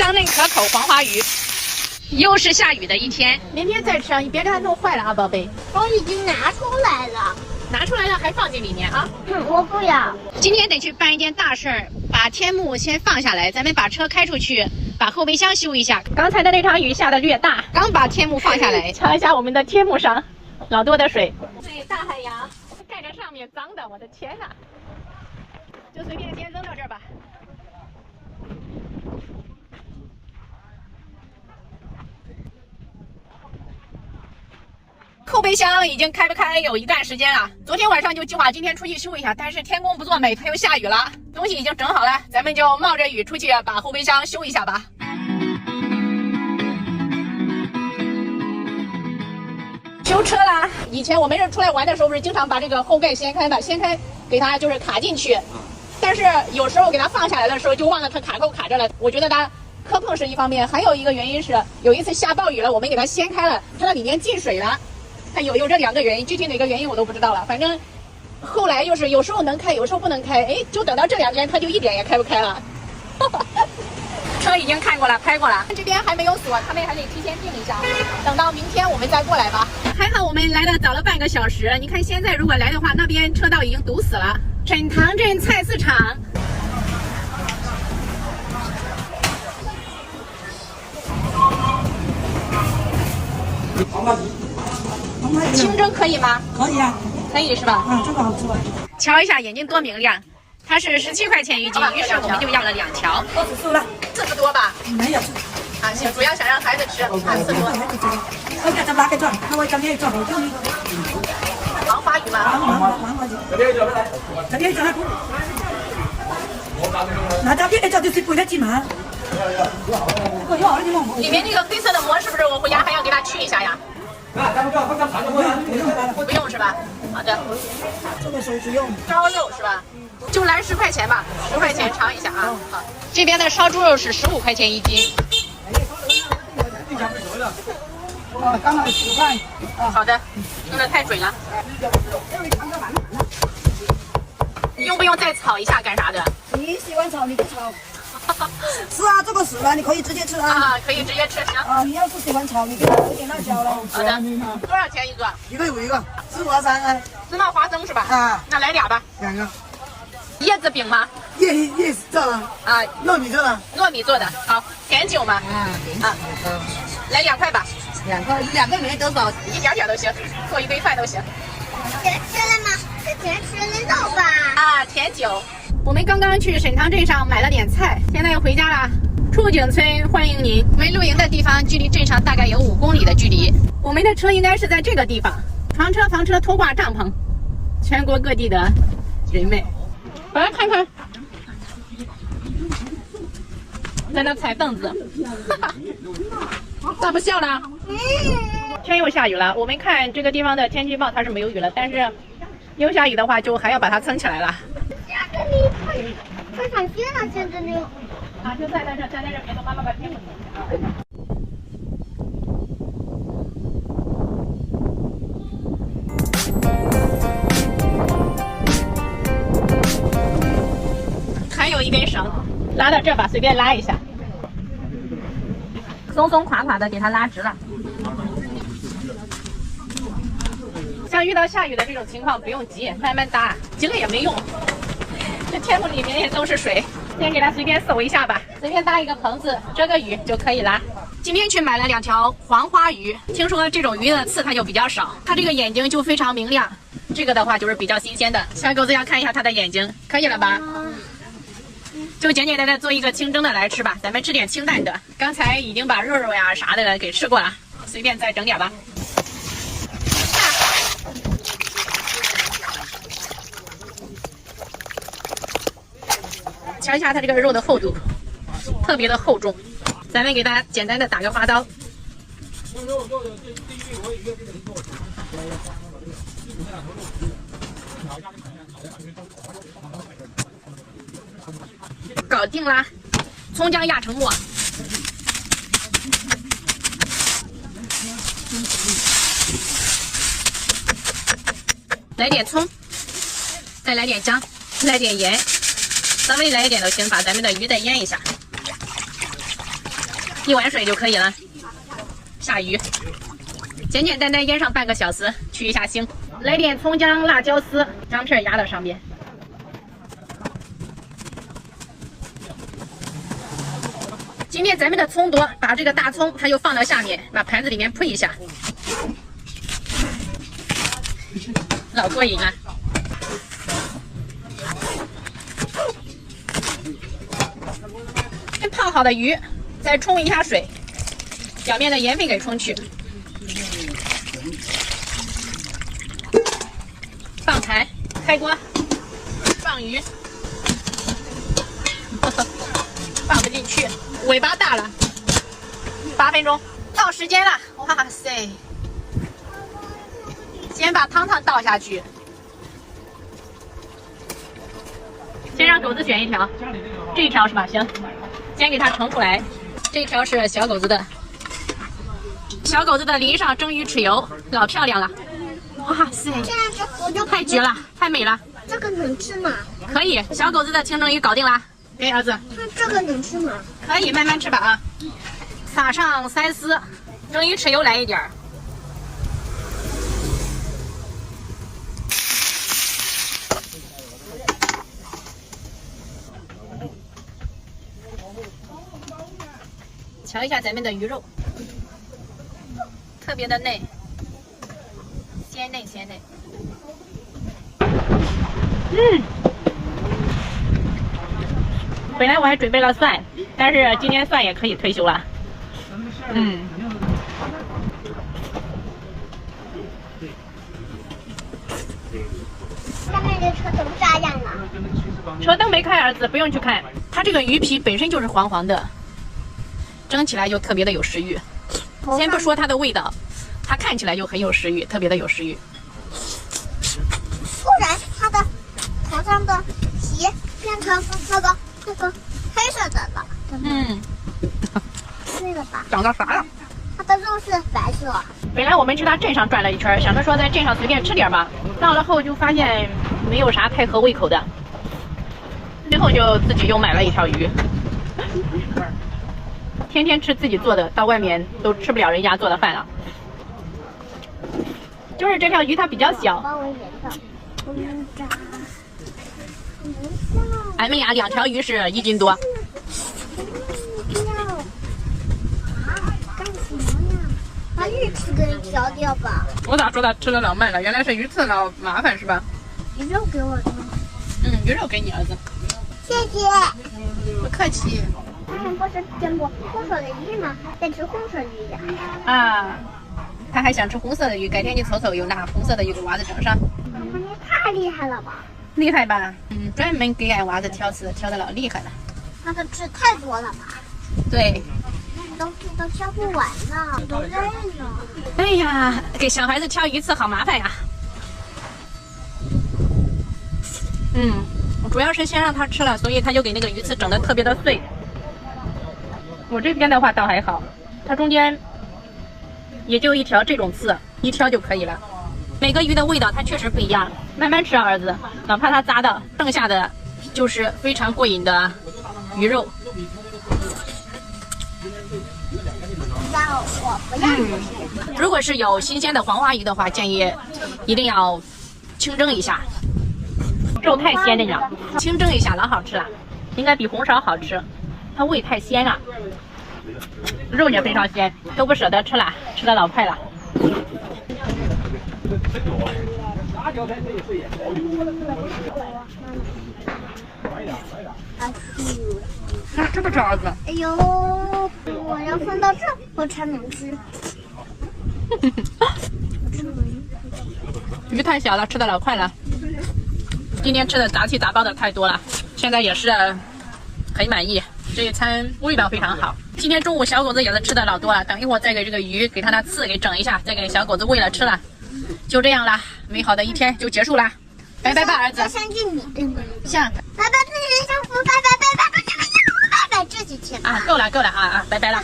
香嫩可口黄花鱼。又是下雨的一天，明天再吃，你别给它弄坏了啊，宝贝。我已经拿出来了，拿出来了还放进里面啊？我不要。今天得去办一件大事儿，把天幕先放下来，咱们把车开出去，把后备箱修一下。刚才的那场雨下的略大，刚把天幕放下来，瞧一下我们的天幕上老多的水。对，大海洋盖着上面脏的，我的天哪！就随便先扔到这儿吧。后备箱已经开不开有一段时间了，昨天晚上就计划今天出去修一下，但是天公不作美，它又下雨了，东西已经整好了，咱们就冒着雨出去把后备箱修一下吧。修车啦！以前我们这出来玩的时候，不是经常把这个后盖掀开嘛，掀开给它就是卡进去，但是有时候给它放下来的时候就忘了它卡扣卡着了。我觉得它磕碰是一方面，还有一个原因是有一次下暴雨了，我们给它掀开了，它那里面进水了。它有这两个原因，具体哪个原因我都不知道了。反正后来就是有时候能开，有时候不能开，哎，就等到这两天它就一点也开不开了。车已经看过了，拍过了，这边还没有锁，他们还得提前订一下，等到明天我们再过来吧。还好我们来的早了半个小时，你看现在如果来的话，那边车道已经堵死了。沈塘镇菜市场。清蒸可以吗？可以啊，可以是吧？这个好吃吧？瞧一下，眼睛多明亮。它是17块钱一斤，于是我们就要了2条。40了，40多吧？没有。啊，行，主要想让孩子吃。啊，40多。我给他拿个转，他会今天转好用。黄花鱼吗？黄花鱼。今天转了。那这边就是背得进吗？里面那个黑色的膜是不是我回家还要给它去一下呀？不用是吧？好的。这个手是用烧肉是吧？就来10块钱吧，10块钱尝一下啊。好，这边的烧猪肉是15块钱一斤。刚好10块。好的，弄得太准了。用不用再炒一下干啥的？你喜欢炒你就炒。是啊，这个死了你可以直接吃啊。啊，可以直接吃，行。啊，你要是喜欢炒，你就加一点辣椒了。好的。多少钱一个？一个有一个，芝麻3啊。芝麻花生是吧？啊，那来2吧。2个。椰子饼吗？椰子做的。啊，糯米做的。糯米做的。好，甜酒吗？啊，来2块吧。2块，2个没多少，一点点都行，做一堆饭都行。甜吃了吗？是甜吃了肉吧？啊，甜酒。我们刚刚去沈塘镇上买了点菜，现在要回家了。触景村欢迎您。我们露营的地方距离镇上大概有5公里的距离。我们的车应该是在这个地方。房车拖挂帐篷，全国各地的人们，来看看，在那踩凳子，咋不笑了？天又下雨了。我们看这个地方的天气预报，它是没有雨了，但是又下雨的话，就还要把它撑起来了。快上街了，现在就。啊，就站在这，别动，妈妈把天幕撑起来。还有一根绳，拉到这儿吧，随便拉一下，松松垮垮的，给它拉直了。像遇到下雨的这种情况，不用急，慢慢搭，急了也没用。这天幕里面也都是水，先给它随便搜一下吧，随便搭一个棚子遮个雨就可以了。今天去买了2条黄花鱼，听说这种鱼的刺它就比较少，它这个眼睛就非常明亮，这个的话就是比较新鲜的。小狗子要看一下它的眼睛，可以了吧？就简简单单做一个清蒸的来吃吧，咱们吃点清淡的。刚才已经把肉呀啥的给吃过了，随便再整点吧。瞧一下它这个肉的厚度，特别的厚重。咱们给它简单的打个花刀。搞定啦！葱姜压成末。来点葱，再来点姜，来点盐。稍微来一点都行，把咱们的鱼再腌一下。1碗水就可以了。下鱼，简简单单腌上半个小时，去一下腥。来点葱姜辣椒丝，姜片压到上面。今天咱们的葱多，把这个大葱它就放到下面，把盘子里面铺一下，老过瘾了。泡好的鱼，再冲一下水，表面的盐分给冲去。放盘，开锅，放鱼，放不进去，尾巴大了。8分钟，到时间了，哇塞！先把汤倒下去，先让狗子选一条，这一条是吧？行。先给它盛出来，这条是小狗子的，小狗子的淋上蒸鱼豉油，老漂亮了，哇塞！这样子我就太绝了，太美了。这个能吃吗？可以，小狗子的清蒸鱼搞定啦。给儿子。那这个能吃吗？可以，慢慢吃吧啊。撒上3丝，蒸鱼豉油来一点儿。瞧一下咱们的鱼肉，特别的嫩，鲜嫩鲜嫩。本来我还准备了蒜，但是今天蒜也可以退休了。下面的车怎么这样了？车灯没开，儿子不用去看，它这个鱼皮本身就是黄黄的。蒸起来就特别的有食欲，先不说它的味道，它看起来就很有食欲，特别的有食欲。突然，它的头上的皮变成那个黑色的了。对了吧？长到啥了？它的肉是白色。本来我们去它镇上转了一圈，想着说在镇上随便吃点吧，到了后就发现没有啥太合胃口的，最后就自己又买了一条鱼。天天吃自己做的，到外面都吃不了人家做的饭了。就是这条鱼它比较小，俺们俩2条鱼是1斤多。干什么呀？把鱼刺给挑掉吧。我咋说它吃的老慢了？原来是鱼刺老麻烦是吧？鱼肉给我的。鱼肉给你儿子。谢谢。不客气。他们不是见过红色的鱼吗？在吃红色鱼呀。啊，他还想吃红色的鱼，改天去瞅瞅，有拿红色的鱼给娃子整上。妈妈，你太厉害了吧！厉害吧？专门给俺娃子挑刺，挑的老厉害了。那个吃太多了吧？对。东西都挑不完呢，都累了。哎呀，给小孩子挑鱼刺好麻烦呀。主要是先让他吃了，所以他就给那个鱼刺整的特别的碎。我这边的话倒还好，它中间也就一条这种刺，一挑就可以了。每个鱼的味道它确实不一样，慢慢吃啊，儿子，哪怕它扎到，剩下的就是非常过瘾的鱼肉。我不要。如果是有新鲜的黄花鱼的话，建议一定要清蒸一下。肉太鲜嫩了，清蒸一下老好吃了，应该比红烧好吃。它味太鲜了，肉也非常鲜，都不舍得吃了，吃的老快了。吃不吃儿子？哎呦，我要放到这我才能吃。鱼太小了，吃的老快了。今天吃的杂七杂八的太多了，现在也是很满意。这一餐味道非常好。今天中午小狗子也是吃的老多了，等一会儿再给这个鱼给它的刺给整一下，再给小狗子喂了吃了。就这样啦，美好的一天就结束啦。拜拜吧，儿子。要相信你，对吗？像。拜拜，祝你人生福，拜拜，拜拜，拜拜，拜拜，这几天啊，够了啊，拜拜了。